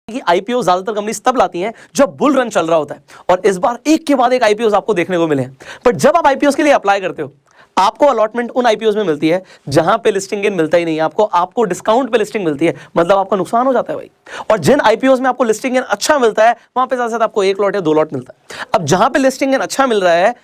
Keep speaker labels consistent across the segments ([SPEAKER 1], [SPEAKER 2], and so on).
[SPEAKER 1] कि आईपीओ ज्यादातर कंपनीज तब लाती हैं जब बुल रन चल रहा होता है, और इस बार एक के बाद एक आईपीओ आपको देखने को मिले हैं। बट जब आप आईपीओ के लिए अप्लाई करते हो, आपको अलॉटमेंट उन आईपीओ में मिलती है जहां पे लिस्टिंग गेन मिलता ही नहीं है, आपको डिस्काउंट पे लिस्टिंग मिलती है, मतलब आपका नुकसान हो जाता है भाई। और जिन आईपीओ में आपको लिस्टिंग गेन अच्छा मिलता है, वहां पे ज्यादा से आपको 1 लॉट या 2 लॉट मिलता है। अब जहां पे लिस्टिंग गेन अच्छा मिल रहा है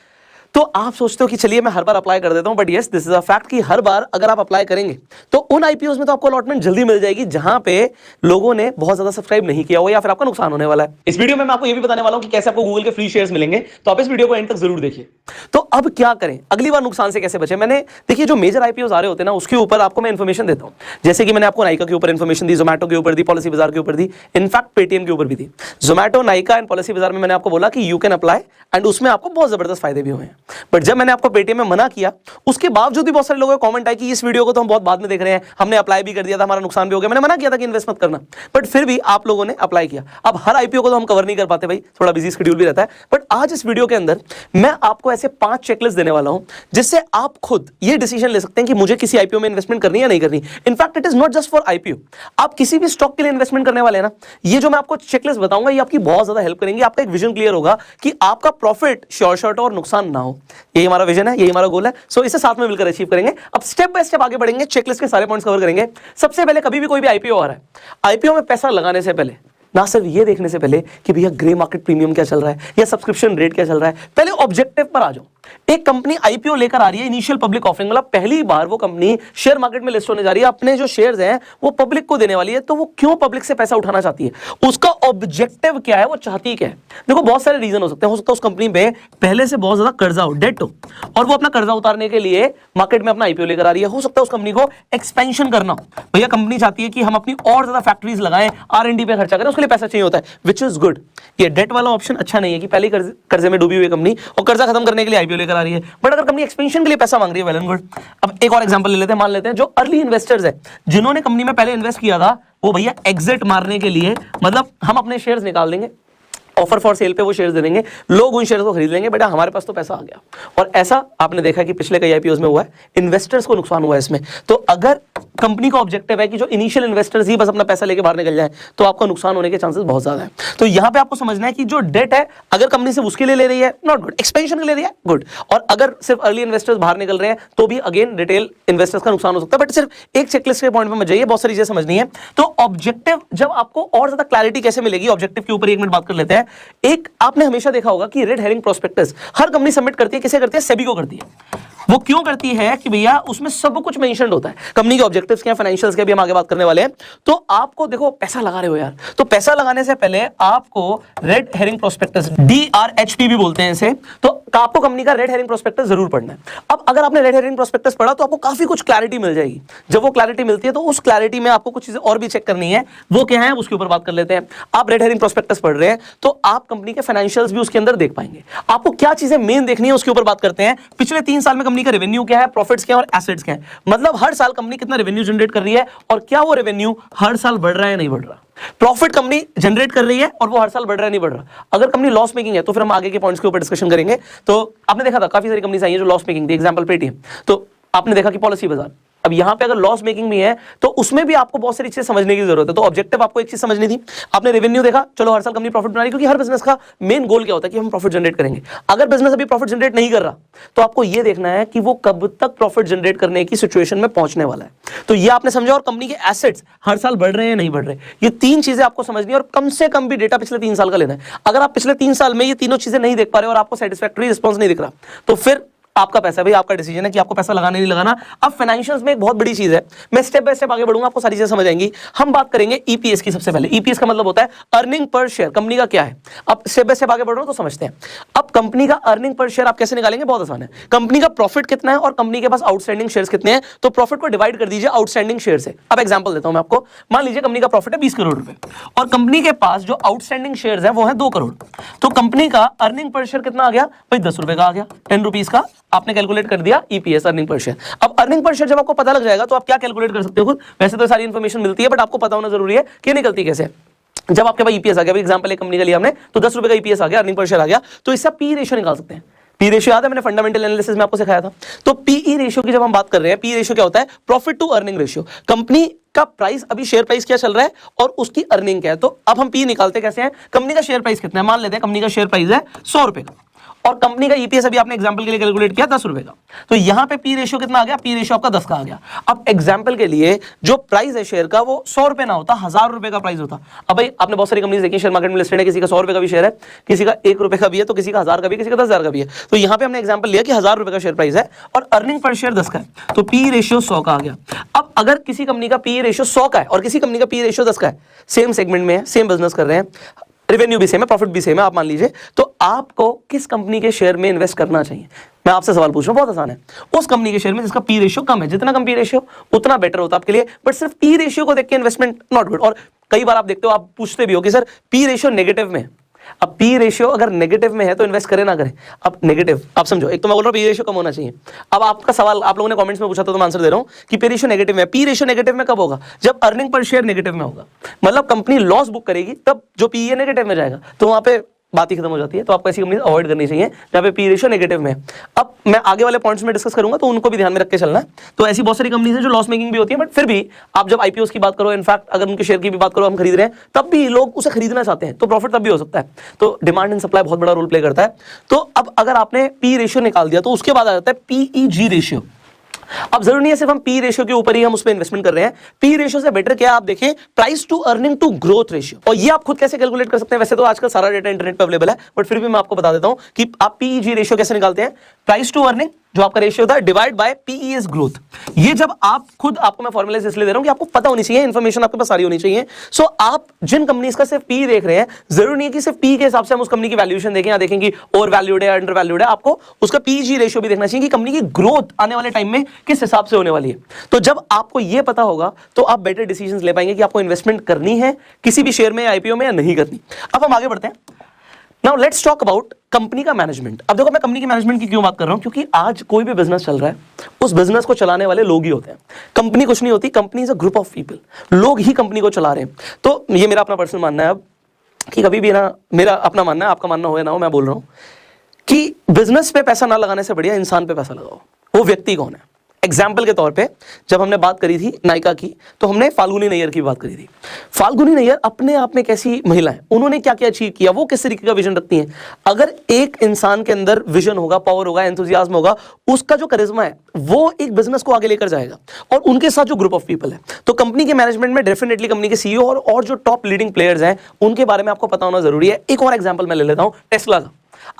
[SPEAKER 1] तो आप सोचते हो कि चलिए मैं हर बार अप्लाई कर देता हूं, but yes this is a fact कि हर बार अगर आप अप्लाई करेंगे तो उन आईपीओ में तो आपको अलॉटमेंट जल्दी मिल जाएगी जहां पे लोगों ने बहुत ज्यादा सब्सक्राइब नहीं किया हो या फिर आपका नुकसान होने वाला है। इस वीडियो में मैं आपको ये भी बताने वाला हूं कि कैसे आपको गूगल के फ्री शेयर्स मिलेंगे, तो आप इस वीडियो को एंड तक जरूर देखिए। तो अब क्या करें, अगली बार नुकसान से कैसे बचे। मैंने देखिए जो मेजर आईपीओ आ रहे होते हैं ना, उसके ऊपर आपको मैं इंफॉर्मेशन देता हूं। जैसे कि मैंने आपको नाइका के ऊपर इंफॉर्मेशन दी, जोमेटो के ऊपर दी, पॉलिसी बाजार के ऊपर दी, इनफैक्ट पेटीएम के ऊपर भी दी। जोमेटो, नाइका एंड पॉलिसी बाजार में मैंने आपको बोला कि यू कैन अप्लाई, एंड उसमें आपको बहुत जबरदस्त फायदे भी हुए हैं। बट जब मैंने पेटीएम में मना किया, उसके बावजूद भी बहुत सारे लोगों का कमेंट आया कि इस वीडियो को तो हम बहुत बाद में देख रहे हैं, हमने अप्लाई भी कर दिया था, हमारा नुकसान भी हो गया, मैंने मना किया था कि इन्वेस्ट मत करना, बट फिर भी आप लोगों ने अप्लाई किया। अब हर आईपीओ को तो हम कवर नहीं कर पाते भाई, थोड़ा बिजी शेड्यूल भी रहता है, बट आज इस वीडियो के अंदर मैं आपको ऐसे 5 चेकलिस्ट देने वाला हूं जिससे आप खुद ये डिसीजन ले सकते हैं कि मुझे किसी आईपीओ में इन्वेस्टमेंट करनी है या नहीं करनी। In fact it is not just for IPO, आप किसी भी स्टॉक के लिए इन्वेस्टमेंट करने वाले हैं ना, ये जो मैं आपको चेकलिस्ट बताऊंगा ये आपकी बहुत ज्यादा हेल्प करेंगे। आपका एक विजन क्लियर होगा कि आपका प्रॉफिट शॉर्ट और नुकसान ना हो। यही हमारा विजन है, यही हमारा गोल है। सो इसे साथ में मिलकर अचीव करेंगे। अब स्टेप बाय स्टेप आगे बढ़ेंगे, चेकलिस्ट के सारे पॉइंट्स कवर करेंगे। सबसे पहले कभी भी कोई भी आईपीओ आ रहा है, आईपीओ में पैसा लगाने से पहले ना सिर्फ ये देखने से पहले कि भैया ग्रे मार्केट प्रीमियम क्या चल रहा है या सब्सक्रिप्शन रेट क्या चल रहा है, पहले ऑब्जेक्टिव पर आ जाओ। एक कंपनी आईपीओ लेकर आ रही है, इनिशियल पब्लिक ऑफरिंग, मतलब पहली बार वो कंपनी शेयर मार्केट में लिस्ट होने जा रही है, अपने जो शेयर्स हैं वो पब्लिक को देने वाली है। तो वो क्यों पब्लिक से पैसा उठाना चाहती है, उसका ऑब्जेक्टिव क्या है, वो चाहती क्या है। देखो बहुत सारे रीजन हो सकते हैं। हो सकता है उस कंपनी पे पहले से बहुत ज्यादा कर्जा हो, डेट हो, और वो अपना कर्जा उतारने के लिए मार्केट में अपना आईपीओ लेकर आ रही है। हो सकता है उस कंपनी को एक्सपेंशन करना हो, भैया कंपनी चाहती है कि हम अपनी और ज्यादा फैक्ट्रीज लगाएं, R&D पे खर्चा करें, उसके लिए पैसा चाहिए होता है, विच इज गुड। ये डेट वाला ऑप्शन अच्छा नहीं है कि पहले कर्जे में डूबी हुई कंपनी और कर्जा खत्म करने के लिए आईपीओ लेकर आ रही है। बट अगर कंपनी एक्सपेंशन के लिए पैसा मांग रही है, वेल एंड गुड। अब एक और एग्जांपल ले लेते हैं, मान लेते हैं जो अर्ली इन्वेस्टर्स है, जिन्होंने कंपनी में पहले इन्वेस्ट किया था, वो भैया एग्जिट मारने के लिए, मतलब हम अपने शेयर्स निकाल देंगे, ऑफर फॉर सेल पे वो शेयर्स दे देंगे, लोग उन शेयर्स को खरीद लेंगे, बेटा हमारे पास तो पैसा आ गया। और ऐसा आपने देखा कि पिछले कई आईपीओ में हुआ है, इन्वेस्टर्स को नुकसान हुआ है इसमें। तो अगर कंपनी का ऑब्जेक्टिव है कि जो इनिशियल इन्वेस्टर्स ही बस अपना पैसा लेके बाहर निकल जाए, तो आपका नुकसान होने के चांसेस बहुत ज्यादा है। तो यहां पे आपको समझना है कि जो डेट है, अगर कंपनी सिर्फ उसके लिए ले रही है, नॉट गुड, एक्सपेंशन के लिए रही है, गुड। और अगर सिर्फ अर्ली इन्वेस्टर्स बाहर निकल रहे हैं, तो भी अगेन रिटेल इन्वेस्टर्स का नुकसान हो सकता है। बट सिर्फ एक चेकलिस्ट के पॉइंट पे मत जाइए, बहुत सारी चीजें समझनी है। तो ऑब्जेक्टिव, जब आपको और ज्यादा क्लैरिटी कैसे मिलेगी ऑब्जेक्टिव के ऊपर, 1 मिनट बात कर लेते हैं। एक आपने हमेशा देखा होगा कि रेड हेरिंग प्रोस्पेक्टस हर कंपनी सबमिट करती है, किसे करती है, सेबी को करती है। वो क्यों करती है कि भैया उसमें सब कुछ मेंशन्ड होता है, कंपनी के ऑब्जेक्टिव्स क्या, फाइनेंशियल्स के भी हम आगे बात करने वाले हैं। तो आपको देखो पैसा लगा रहे हो यार, तो पैसा लगाने से पहले आपको रेड हेरिंग प्रोस्पेक्टस, DRHP भी बोलते हैं इसे, तो आपको कंपनी का रेड हेरिंग प्रोस्पेक्टस जरूर पढ़ना है। अब अगर आपने रेड हेरिंग प्रोस्पेक्टस पढ़ा तो आपको काफी कुछ क्लैरिटी मिल जाएगी। जब वो क्लैरिटी मिलती है तो उस क्लैरिटी में आपको कुछ चीजें और भी चेक करनी है, वो क्या है उसके ऊपर बात कर लेते हैं। आप रेड हेरिंग प्रोस्पेक्टस पढ़ रहे हैं तो आप कंपनी के फाइनेंशियल्स भी उसके अंदर देख पाएंगे। आपको क्या चीजें मेन देखनी है उसके ऊपर बात करते हैं। पिछले 3 साल में कंपनी का रेवेन्यू क्या है, प्रॉफिट्स क्या है और एसेट्स क्या है, मतलब हर साल कंपनी कितना रेवेन्यू जनरेट कर रही है और क्या वो रेवेन्यू हर साल बढ़ रहा है या नहीं बढ़ रहा। प्रॉफिट कंपनी जनरेट कर रही है और वो हर साल बढ़ रहा है नहीं बढ़ रहा। अगर कंपनी लॉस मेकिंग है तो फिर हम आगे के पॉइंट्स के ऊपर डिस्कशन करेंगे। तो आपने देखा था काफी सारी कंपनीज आई हैं जो लॉस मेकिंग थी, एग्जांपल पेटीएम। तो आपने देखा कि पॉलिसी बाजार, अब यहां पे अगर लॉस मेकिंग भी है तो उसमें भी आपको बहुत सारी चीजें समझने की जरूरत है। तो ऑब्जेक्टिव आपको एक चीज समझनी थी, आपने रेवेन्यू देखा, चलो हर साल कंपनी प्रॉफिट बना रही है, क्योंकि हर बिजनेस का मेन गोल क्या होता है कि हम प्रॉफिट जनरेट करेंगे। अगर बिजनेस अभी प्रॉफिट जनरेट नहीं कर रहा तो आपको यह देखना है कि वो कब तक प्रॉफिट जनरेट करने की सिचुएशन में पहुंचने वाला है। तो ये आपने समझा। और कंपनी के एसेट्स हर साल बढ़ रहे हैं नहीं बढ़ रहे, ये 3 चीजें आपको समझनी है। और कम से कम भी डेटा पिछले 3 साल का लेना है। अगर आप पिछले 3 साल में ये तीनों चीजें नहीं देख पा रहे और आपको सेटिस्फैक्टरी रिस्पॉन्स नहीं दिख रहा, तो फिर आपका पैसा भाई, आपका डिसीजन है कि आपको पैसा लगाना नहीं लगाना। अब फाइनेंशियल्स में एक बहुत बड़ी चीज है, मैं स्टेप बाय स्टेप आगे बढ़ूंगा, आपको सारी चीजें समझ आएंगी। हम बात करेंगे ईपीएस की। सबसे पहले ईपीएस का मतलब होता है अर्निंग पर शेयर, कंपनी का क्या है। अब स्टेप बाय स्टेप आगे बढ़ रहा हूं तो समझते हैं। अब कंपनी का अर्निंग पर शेयर आप कैसे निकालेंगे, बहुत आसान है। कंपनी का प्रॉफिट कितना है और कंपनी के पास आउटस्टैंडिंग शेयर्स कितने हैं, तो प्रॉफिट को डिवाइड कर दीजिए आउटस्टैंडिंग शेयर से। अब एग्जांपल देता हूं मैं आपको, मान लीजिए कंपनी का प्रॉफिट है 20 करोड़ रुपए और कंपनी के पास जो आउटस्टैंडिंग शेयर्स है वो है 2 करोड़। तो कंपनी का अर्निंग पर शेयर कितना आ गया भाई, 10 रुपए का आ गया, 10 रुपीज का आपने कैलकुलेट कर दिया ईपीएस, अर्निंग पर शेयर। अब अर्निंग पर शेयर जब आपको पता लग जाएगा तो आप क्या कैलकुलेट कर सकते हो खुद। वैसे तो सारी इंफॉर्मेशन मिलती है बट आपको पता होना जरूरी है कि निकलती कैसे। जब आपके पास ईपीएस आ गया, एग्जांपल एक कंपनी का लिया हमने, तो 10 रुपए का ईपीएस आ गया, अर्निंग पर शेयर आ गया, तो इससे पी रेशियो निकाल सकते हैं। पी रेशियो याद है, मैंने फंडामेंटल एनालिसिस में आपको सिखाया था। तो पीई रेशियो की जब हम बात कर रहे हैं, पी रेशियो क्या होता है? Profit to earning ratio. Company का प्राइस, अभी शेयर प्राइस क्या चल रहा है और उसकी अर्निंग क्या है। तो अब हम पी निकालते कैसे हैं? कंपनी का शेयर प्राइस कितना है, मान लेते हैं कंपनी का शेयर प्राइस है 100 रुपए का, और कंपनी का ईपीएस अभी आपने एग्जांपल के लिए कैलकुलेट किया 10 रुपए का। तो यहां पे पी रेशियो कितना आ गया? पी रेशियो आपका 10 का आ गया। अब एग्जांपल के लिए जो प्राइस है शेयर का वो 100 रुपए ना होता, 1000 रुपए का प्राइस होता। अब भाई आपने बहुत सारी कंपनीज देखी शेयर मार्केट में लिस्टेड है, किसी का 100 रुपए का भी शेयर है, किसी का 1 रुपए का भी है, तो किसी का 1000 का भी है, किसी का 10,000 का भी है। तो यहां पे हमने एग्जांपल लिया कि 1000 रुपए का शेयर प्राइस है और अर्निंग पर शेयर 10 का है, तो पी रेशियो 100 का आ गया। अब अगर किसी कंपनी का पी रेशियो 100 का है और किसी कंपनी का पी रेशियो 10 का है, सेम सेगमेंट में है, सेम बिजनेस कर रहे हैं, रेवेन्यू भी सेम है, प्रॉफिट भी सेम है, आप मान लीजिए, तो आपको किस कंपनी के शेयर में इन्वेस्ट करना चाहिए? मैं आपसे सवाल पूछ रहा हूं, बहुत आसान है। उस कंपनी के शेयर में जिसका पी रेशियो कम है, जितना कम पी रेशियो उतना बेटर होता है आपके लिए, बट सिर्फ पी रेशियो को देख के इन्वेस्टमेंट नॉट गुड। और कई बार आप देखते हो, आप पूछते भी हो कि सर पी रेशियो नेगेटिव में, अब पी रेशियो अगर नेगेटिव में है तो इन्वेस्ट करें ना करें। अब नेगेटिव आप समझो, एक तो मैं बोल रहा हूं पी रेशियो कम होना चाहिए। अब आपका सवाल आप लोगों ने कमेंट्स में पूछा था तो मैं आंसर दे रहा हूं कि पी रेशियो नेगेटिव में। पी रेशियो नेगेटिव में कब होगा? जब अर्निंग पर शेयर नेगेटिव में होगा, मतलब कंपनी लॉस बुक करेगी, तब जो पी है नेगेटिव में जाएगा, तो वहां पे बात ही खत्म हो जाती है। तो आपको ऐसी कंपनी अवॉइड करनी चाहिए जहां पे पी रेशियो नेगेटिव में है। अब मैं आगे वाले पॉइंट्स में डिस्कस करूंगा तो उनको भी ध्यान में रख के चलना है। तो ऐसी बहुत सारी कंपनीज है जो लॉस मेकिंग भी होती है, बट फिर भी आप जब आईपीओ की बात करो, इनफैक्ट अगर उनके शेयर की भी बात करो, हम खरीद रहे हैं, तब भी लोग उसे खरीदना चाहते हैं, तो प्रॉफिट तब भी हो सकता है। तो डिमांड एंड सप्लाई बहुत बड़ा रोल प्ले करता है। तो अब अगर आपने पी रेशियो निकाल दिया तो उसके बाद आ जाता है पीईजी रेशियो। अब जरूरी नहीं है सिर्फ हम पी रेशियो के ऊपर ही हम उस पर इन्वेस्टमेंट कर रहे हैं, पी रेशियो से बेटर क्या है आप देखें, price to earning to growth ratio. और ये आप खुद कैसे कैलकुलेट कर सकते हैं? वैसे तो आजकल सारा डेटा इंटरनेट पे अवेलेबल है, बट फिर भी मैं आपको बता देता हूं कि आप पीईजी रेशियो कैसे निकालते हैं। प्राइस टू अर्निंग जो आपका रेशियो होता है डिवाइड बाय पीईएस ग्रोथ। ये जब आप खुद, आपको मैं फॉर्मूला इसलिए दे रहा हूं कि आपको पता होनी चाहिए, इंफॉर्मेशन आपके पास सारी होनी चाहिए। सो आप जिन कंपनीज का सिर्फ पी देख रहे हैं, जरूरी नहीं है कि सिर्फ पी के हिसाब से हम उस कंपनी की वैल्यूएशन देखें या देखें कि ओवर वैल्यूड है, अंडर वैल्यूड है। आपको उसका पीईजी रेशियो भी देखना चाहिए कि कंपनी की ग्रोथ आने वाले टाइम में किस हिसाब से होने वाली है। तो जब आपको यह पता होगा तो आप बेटर डिसीजंस ले पाएंगे कि आपको इन्वेस्टमेंट करनी है किसी भी शेयर में, आईपीओ में, या नहीं करनी। अब हम आगे बढ़ते हैं। Now let's talk about company का मैनेजमेंट। अब देखो मैं कंपनी के मैनेजमेंट की क्यों बात कर रहा हूं, क्योंकि आज कोई भी बिजनेस चल रहा है, उस बिजनेस को चलाने वाले लोग ही होते हैं। कंपनी कुछ नहीं होती, company is a group of people, लोग ही कंपनी को चला रहे हैं। तो ये मेरा अपना पर्सनल मानना है अब कि कभी भी ना, मेरा अपना मानना है, आपका मानना हो या ना हो, मैं बोल रहा हूं कि बिजनेस पे पैसा ना लगाने से बढ़िया इंसान पे पैसा लगाओ। वो व्यक्ति कौन है? एग्जाम्पल के तौर पे जब हमने बात करी थी नायका की, तो हमने फाल्गुनी नैयर की बात करी थी। फाल्गुनी नैयर अपने आप में कैसी महिला है, उन्होंने क्या क्या अचीव किया, वो किस तरीके का विजन रखती हैं। अगर एक इंसान के अंदर विजन होगा, पावर होगा, एंथुसियाज्म होगा, उसका जो करिश्मा है वो एक बिजनेस को आगे लेकर जाएगा। और उनके साथ जो ग्रुप ऑफ पीपल है, तो कंपनी के मैनेजमेंट में डेफिनेटली कंपनी के सीईओ और जो टॉप लीडिंग प्लेयर्स हैं उनके बारे में आपको पता होना जरूरी है। एक और एग्जाम्पल मैं ले लेता हूं, टेस्ला का।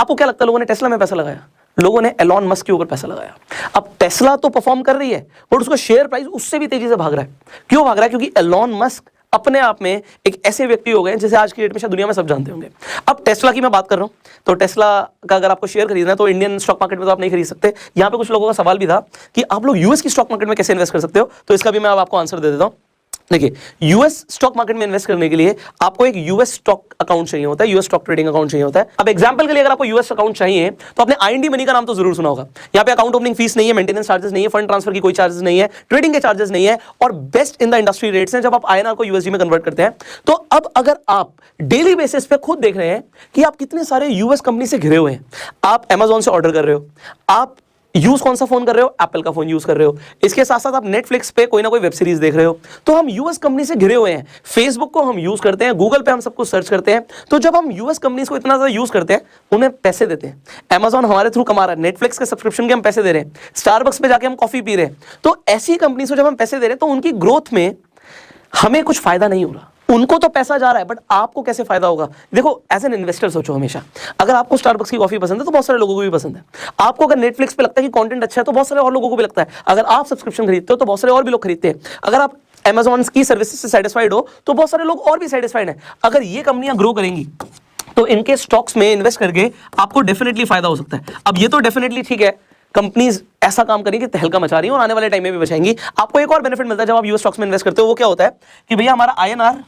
[SPEAKER 1] आपको क्या लगता है लोगों ने टेस्ला में पैसा लगाया? लोगों ने एलॉन मस्क के ऊपर पैसा लगाया। अब टेस्ला तो परफॉर्म कर रही है, बट उसका शेयर प्राइस उससे भी तेजी से भाग रहा है। क्यों भाग रहा है? क्योंकि एलॉन मस्क अपने आप में एक ऐसे व्यक्ति हो गए जिसे आज की डेट में शायद दुनिया में सब जानते होंगे। अब टेस्ला की मैं बात कर रहा हूं, तो टेस्ला का अगर आपको शेयर खरीदना है तो इंडियन स्टॉक मार्केट में तो आप नहीं खरीद सकते। यहां पे कुछ लोगों का सवाल भी था कि आप लोग यूएस की स्टॉक मार्केट में कैसे इन्वेस्ट कर सकते हो, तो इसका भी मैं अब आपको आंसर दे देता हूं। देखिए, यूएस स्टॉक मार्केट में इन्वेस्ट करने के लिए आपको एक यूएस स्टॉक अकाउंट चाहिए होता है, यूएस स्टॉक ट्रेडिंग अकाउंट चाहिए होता है। अब एग्जांपल के लिए अगर आपको यूएस अकाउंट चाहिए तो आपने आईएनडी मनी का नाम तो जरूर सुना होगा। यहाँ पे अकाउंट ओपनिंग फीस नहीं है, मेंटेनेंस चार्जेस नहीं है, फंड ट्रांसफर की कोई चार्जेस नहीं है, ट्रेडिंग के चार्जेस नहीं है, और best in the industry rates हैं जब आप आईएनआर को यूएसडी में कन्वर्ट करते हैं। तो अब अगर आप डेली बेसिस पे खुद देख रहे हैं कि आप कितने सारे यूएस कंपनी से घिरे हुए हैं, आप अमेजॉन से ऑर्डर कर रहे हो, आप यूज कौन सा फोन कर रहे हो, एप्पल का फोन यूज कर रहे हो, इसके साथ साथ आप नेटफ्लिक्स पे कोई ना कोई वेब सीरीज देख रहे हो, तो हम यूएस कंपनी से घिरे हुए हैं। फेसबुक को हम यूज करते हैं, गूगल पे हम सब कुछ सर्च करते हैं। तो जब हम यूएस कंपनीज को इतना ज्यादा यूज करते हैं, उन्हें पैसे देते हैं, अमेजॉन हमारे थ्रू कमा रहा है, नेटफ्लिक्स के सब्सक्रिप्शन के हम पैसे दे रहे हैं, स्टारबक्स पे जाके हम कॉफी पी रहे हैं, तो ऐसी कंपनी से जब हम पैसे दे रहे हैं तो उनकी ग्रोथ में हमें कुछ फायदा नहीं हो रहा। उनको तो पैसा जा रहा है, बट आपको कैसे फायदा होगा? देखो, एज एन इन्वेस्टर सोचो हमेशा, अगर आपको स्टारबक्स की कॉफी पसंद है तो बहुत सारे लोगों को भी पसंद है। आपको अगर नेटफ्लिक्स पे लगता है कि कंटेंट अच्छा है तो बहुत सारे और लोगों को भी लगता है। अगर आप सब्सक्रिप्शन खरीदते हो तो बहुत सारे और भी लोग खरीदते हैं। अगर आप अमेजॉन की सर्विसेज से सेटिस्फाइड हो तो बहुत सारे लोग और भी सेटिस्फाइड हैं। अगर ये कंपनियां ग्रो करेंगी तो इनके स्टॉक्स में इन्वेस्ट करके आपको डेफिनेटली फायदा हो सकता है। अब ये तो डेफिनेटली ठीक है, कंपनीज ऐसा काम करेंगी, तहलका मचा रही हैं और आने वाले टाइम में भी बचाएंगी। आपको एक और बेनिफिट मिलता है जब आप यूएस स्टॉक्स में इन्वेस्ट करते हो, वो क्या होता है कि भैया हमारा आईएनआर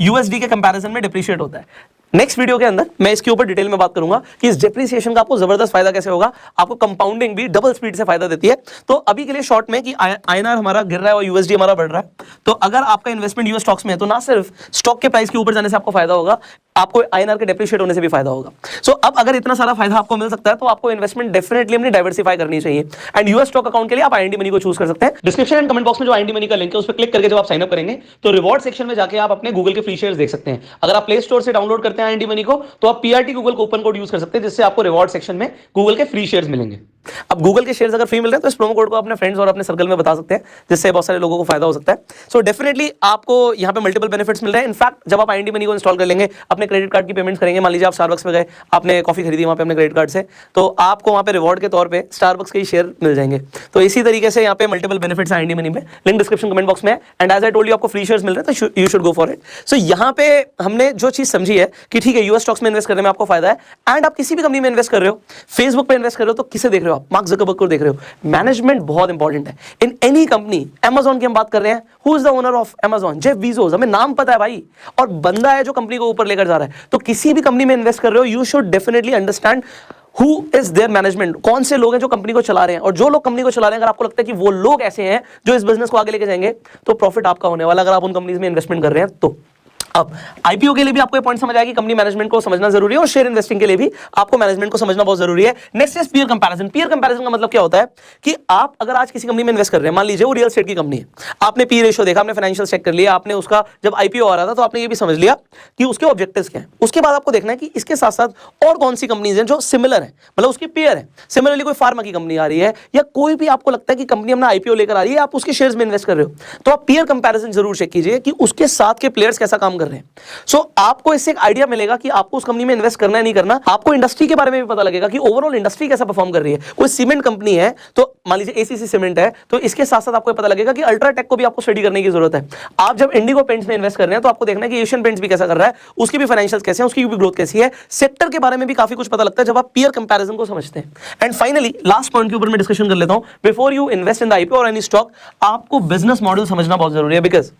[SPEAKER 1] यूएसडी के कंपैरिजन में डिप्रिशिएट होता है। नेक्स्ट वीडियो के अंदर मैं इसके ऊपर डिटेल में बात करूंगा कि इस डिप्रिसिएशन का आपको जबरदस्त फायदा कैसे होगा। आपको कंपाउंडिंग भी डबल स्पीड से फायदा देती है। तो अभी के लिए शॉर्ट में कि आईएनआर हमारा गिर रहा है और यूएसडी हमारा बढ़ रहा है, तो अगर आपका इन्वेस्टमेंट यूएस स्टॉक्स में है तो ना सिर्फ स्टॉक के प्राइस के ऊपर जाने से आपको फायदा होगा, आपको INR के डेप्रिशिएट होने से भी फायदा होगा। सो अब अगर इतना सारा फायदा आपको मिल सकता है तो आपको इन्वेस्टमेंट डेफिनेटली अपनी डाइवर्सिफाई करनी चाहिए। एंड यूएस स्टॉक अकाउंट के लिए आप IND मनी को चूज कर सकते हैं। डिस्क्रिप्शन एंड कमेंट बॉक्स में जो IND मनी का लिंक है उस पर क्लिक करके जब आप साइन अप करेंगे तो रिवॉर्ड सेक्शन में जाके आप अपने गूगल के फ्री शेयर्स देख सकते हैं। अगर आप प्ले स्टोर से डाउनलोड करते हैं IND मनी को तो आप PRT Google coupon code use कर सकते हैं, जिससे आपको रिवॉर्ड सेक्शन में गूगल के फ्री शेयर्स मिलेंगे। अब गूगल के शेयर्स अगर फ्री मिल रहे हैं तो इस प्रोमो कोड को अपने फ्रेंड्स और अपने सर्कल में बता सकते हैं, जिससे बहुत सारे लोगों को फायदा हो सकता है। सो डेफिनेटली आपको यहाँ पे मल्टीपल बेनिफिट्स मिल रहे हैं। इनफैक्ट जब आप IND मनी को इंस्टॉल कर लेंगे, अपने क्रेडिट कार्ड की पेमेंट्स करेंगे, मान लीजिए आप स्टारबक्स में गए, आपने कॉफी खरीदी वहाँ पे अपने क्रेडिट कार्ड से, तो आपको वहाँ पे रिवॉर्ड के तौर पे स्टारबक्स के ही शेयर मिल जाएंगे। तो इसी तरीके से यहाँ पे मल्टीपल बेनिफिट्स हैं IND मनी में। लिंक डिस्क्रिप्शन कमेंट बॉक्स में है। And as I told you आपको फ्री शेयर्स मिल रहे हैं तो you should go for it. So यहाँ पे हमने जो चीज समझी है कि ठीक है यूएस स्टॉक्स में इन्वेस्ट करने में आपको फायदा है, एंड आप किसी भी कंपनी में इन्वेस्ट कर रहे हो, फेसबुक पे इन्वेस्ट कर रहे हो तो किसे देख रहे हो आप? मार्क ज़करबर्ग को देख रहे हो। मैनेजमेंट बहुत इंपॉर्टेंट है इन एनी कंपनी। Amazon की हम बात कर रहे हैं, who is the owner of Amazon? Jeff Bezos. हमें नाम पता है भाई, और बंदा है जो कंपनी को ऊपर लेकर जा रहा है। तो किसी भी कंपनी में इन्वेस्ट कर रहे हो, you should definitely understand who is there management, कौन से लोग हैं जो कंपनी को चला रहे हैं। और जो लोग कंपनी को चला रहे हैं, अगर आपको लगता है कि वो लोग ऐसे हैं जो इस बिजनेस को आगे लेके जाएंगे, तो प्रॉफिट आपका होने वाला, अगर आप उन कंपनीज में इन्वेस्टमेंट कर रहे हैं तो। अब आईपीओ के लिए भी आपको ये पॉइंट समझ आया कि कंपनी मैनेजमेंट को समझना जरूरी है, और शेयर इन्वेस्टिंग के लिए भी आपको मैनेजमेंट को समझना बहुत जरूरी है। Next is peer comparison. Peer comparison का मतलब क्या होता है कि आप अगर आज किसी कंपनी में इन्वेस्ट कर रहे हैं, मान लीजिए वो रियल एस्टेट की कंपनी है, आपने पी रेशियो देखा, आपने फाइनेंशियल चेक कर लिया, आपने उसका जब आईपीओ आ रहा था तो आपने ये भी समझ लिया कि उसके ऑब्जेक्टिव्स क्या हैं। उसके बाद आपको देखना है कि इसके साथ साथ और कौन सी कंपनीज हैं जो सिमिलर है, मतलब उसकी पेयर है। सिमिलरली कोई फार्मा की कंपनी आ रही है, या कोई भी आपको लगता है कि कंपनी अपना आईपीओ लेकर आ रही है, आप उसके शेयर्स में इन्वेस्ट कर रहे हो, तो आप पीयर कंपैरिजन जरूर चेक कीजिए कि उसके साथ के प्लेयर्स कैसा काम कर रहे हैं। सो आपको इससे एक आइडिया मिलेगा कि आपको उस कंपनी में इन्वेस्ट करना है नहीं करना। आपको इंडस्ट्री के बारे में भी पता लगेगा कि ओवरऑल इंडस्ट्री कैसा परफॉर्म कर रही है। कोई सीमेंट कंपनी है तो मान लीजिए एसीसी सीमेंट है, तो इसके साथ साथ आपको पता लगेगा कि अल्ट्राटेक को भी आपको स्टडी करने की जरूरत है। आप जब इंडिगो पेंट्स में इन्वेस्ट कर रहे हैं तो आपको देखना है कि एशियन पेंट्स भी कैसा कर रहा है, उसकी भी फाइनेंशियल्स कैसे हैं, उसकी भी ग्रोथ कैसी है, सेक्टर के बारे में भी काफी कुछ पता लगता है जब आप पीयर कंपैरिजन को समझते हैं। एंड फाइनली लास्ट पॉइंट के ऊपर मैं डिस्कशन कर लेता हूं। Before you invest in the IPO और एनी स्टॉक, आपको बिजनेस मॉडल समझना बहुत जरूरी है, बिकॉज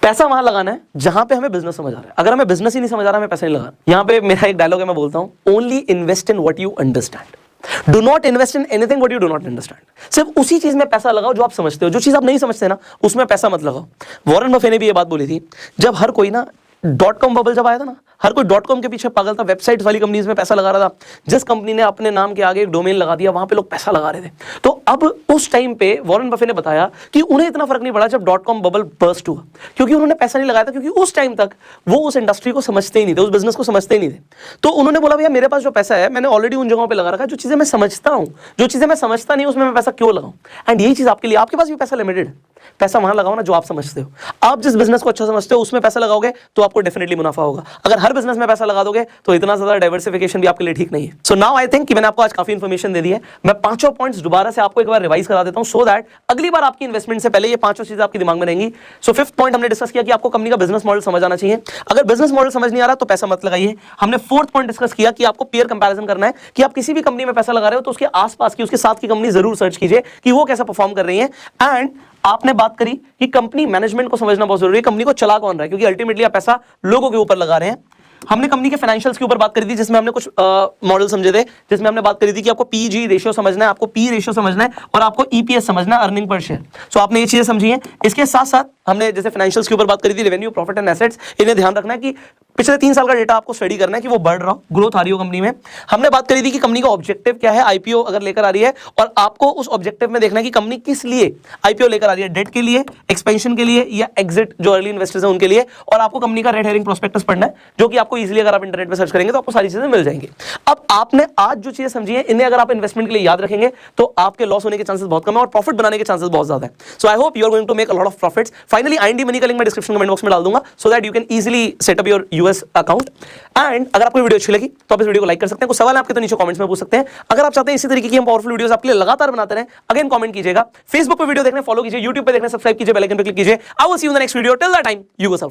[SPEAKER 1] पैसा वहां लगाना है जहां पे हमें बिजनेस समझ आ रहा है। अगर हमें बिजनेस ही नहीं समझ आ रहा, हमें पैसा नहीं लगाना। यहां पे मेरा एक डायलॉग है, मैं बोलता हूं, only invest in what you understand, do not invest in anything what you do not understand. सिर्फ उसी चीज में पैसा लगाओ जो आप समझते हो। जो चीज आप नहीं समझते ना, उसमें पैसा मत लगाओ। वॉरेन बफे ने भी ये बात बोली थी, जब हर कोई ना .com बबल जब आया था ना, हर कोई .com के पीछे पागल था, वेबसाइट वाली कंपनीज में पैसा लगा रहा था। जिस कंपनी ने अपने नाम के आगे एक डोमेन लगा दिया, वहां पे लोग पैसा लगा रहे थे। तो अब उस टाइम पे वॉरेन बफे ने बताया कि उन्हें इतना फर्क नहीं पड़ा जब .com बबल बर्स्ट हुआ, क्योंकि उन्होंने पैसा नहीं लगाया था, क्योंकि उस टाइम तक वो उस इंडस्ट्री को समझते ही नहीं थे, उस बिजनेस को समझते ही नहीं थे। तो उन्होंने बोला भैया मेरे पास जो पैसा है मैंने ऑलरेडी उन जगहों पे लगा रखा है जो चीजें मैं समझता हूं, जो चीजें मैं समझता नहीं उसमें मैं पैसा क्यों लगाऊं। एंड यही चीज आपके लिए, आपके पास भी पैसा लिमिटेड है, पैसा वहां लगाओ ना जो आप समझते हो। आप जिस बिजनेस को अच्छा समझते हो उसमें पैसा लगाओगे तो आपको डेफिनेटली मुनाफा होगा। अगर हर बिजनेस में पैसा लगा दोगे तो इतना ज्यादा डाइवर्सिफिकेशन भी आपके लिए ठीक नहीं है। सो नाउ आई थिंक कि मैंने आपको आज काफी इंफॉर्मेशन दे दी है। मैं पांचों पॉइंट्स दोबारा से आपको एक बार रिवाइज करा देता हूं, सो दैट अगली बार आपकी इन्वेस्टमेंट से पहले ये पांचों चीजें आपके दिमाग में रहेंगी। सो फिफ्थ पॉइंट हमने डिस्कस किया कि आपको कंपनी का बिजनेस मॉडल समझ आना चाहिए। अगर बिजनेस मॉडल समझ नहीं आ रहा तो पैसा मत लगाइए। हमने फोर्थ पॉइंट डिस्कस किया कि आपको पीयर कंपैरिजन करना है, कि आप किसी भी कंपनी में पैसा लगा रहे हो तो उसके आसपास की, उसके साथ की कंपनी जरूर सर्च कीजिए कि वो कैसा परफॉर्म कर रही है। एंड आपने बात करी कि कंपनी मैनेजमेंट को समझना बहुत जरूरी है, कंपनी को चला कौन रहा है, क्योंकि अल्टीमेटली आप पैसा लोगों के ऊपर लगा रहे हैं। हमने कंपनी के फाइनेंशियल्स के ऊपर बात करी थी, जिसमें हमने कुछ मॉडल समझे थे, जिसमें हमने बात करी थी कि आपको पीजी रेशियो समझना है, आपको पी रेशियो समझना है, और आपको ईपीएस समझना है, अर्निंग पर शेयर। सो आपने ये चीजें समझी हैं। इसके साथ साथ हमने जैसे फाइनेंशियल्स के ऊपर बात करी थी, रेवेन्यू, प्रॉफिट एंड एसेट्स, इन्हें ध्यान रखना है कि पिछले 3 साल का डेटा आपको स्टडी करना है कि वो बढ़ रहा हो, ग्रोथ आ रही हो कंपनी में। हमने बात करी थी कि कंपनी का ऑब्जेक्टिव क्या है आईपीओ अगर लेकर आ रही है, और आपको उस ऑब्जेक्टिव में देखना है कि कंपनी किस लिए आईपीओ लेकर आ रही है, डेट के लिए, एक्सपेंशन के लिए, या एग्जिट जो अर्ली इन्वेस्टर्स हैं उनके लिए। और आपको कंपनी का रेड हेरिंग प्रोस्पेक्टस पढ़ना है, जो कि आपको इजीली अगर आप इंटरनेट पे सर्च करेंगे तो आपको सारी चीजें मिल जाएंगी। अब आपने आज जो चीजें समझी हैं, इन्हें अगर आप इन्वेस्टमेंट के लिए याद रखेंगे तो आपके लॉस होने के चांसेस बहुत कम है और प्रॉफिट बनाने के चांसेस बहुत ज्यादा है। So I hope you are going to make a lot of profits. Finally IND money का लिंक मैं डिस्क्रिप्शन कमेंट बॉक्स में डाल दूंगा, so that you can easily set up your US account. And अगर आपको वीडियो अच्छी लगी तो आप इस वीडियो को लाइक कर सकते हैं। कुछ सवाल है आपके तो नीचे कमेंट्स में पूछ सकते हैं। अगर आप चाहते हैं इसी तरीके की हम पावरफुल वीडियोस आपके लिए लगातार बनाते रहें, अगेन कमेंट कीजिएगा। फेसबुक पे वीडियो देखने फॉलो कीजिए, यूट्यूब पे देखने सब्सक्राइब कीजिए, बेल आइकन पे क्लिक कीजिए। I will see you in the next video. Till that time you go south.